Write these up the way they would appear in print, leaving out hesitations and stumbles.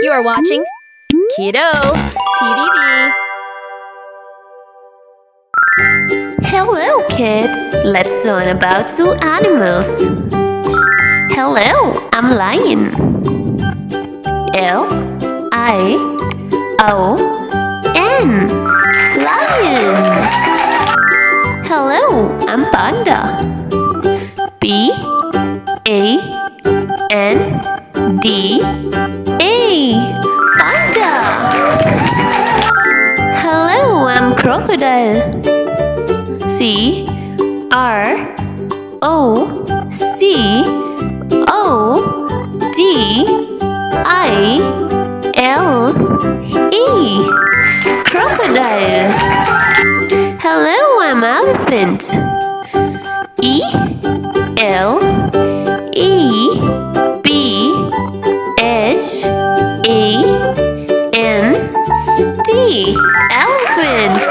You are watching Kiddo TDV. Hello kids, let's learn about zoo animals. Hello, I'm Lion. L-I-O-N, Lion. Hello, I'm Panda. P-A-N-D-A, Panda. Hello, I'm Crocodile. C-R-O-C-O-D-I-L-E, Crocodile. Hello, I'm Elephant. E-L-E-P-H-A-N-T, Elephant.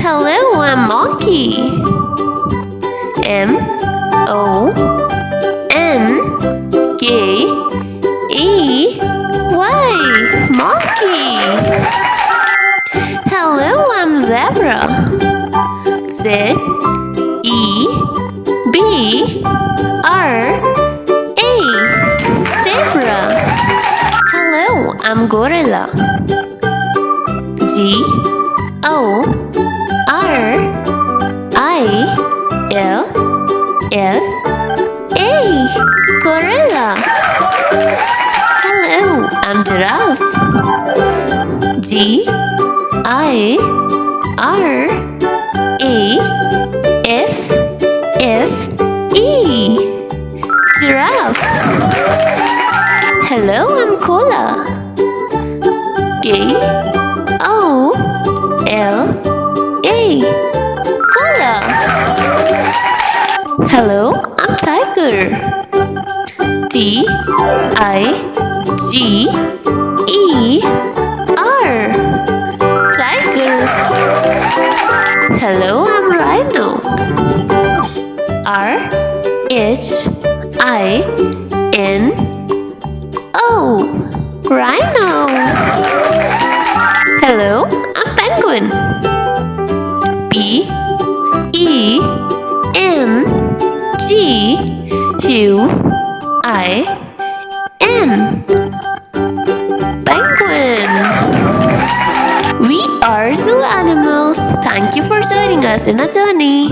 Hello, I'm Monkey. M-O-N-K-E-Y, Monkey. Hello, I'm Zebra. Z-E-B-R-A, Zebra. Hello, I'm Gorilla. G-O-R-I-L-L-A, Gorilla. Hello, I'm Giraffe. G-I-R-A-F-F-E, Giraffe. Hello, I'm Koala. K-O-L-A, Koala. Hello, I'm Tiger. T-I-G-E-R, Tiger. Hello, I'm Rhino. R-H-I-N-O, Rhino. Hello, I'm Penguin. P-E-N-G-U-I-N, Penguin. We are zoo animals. Thank you for joining us in our journey.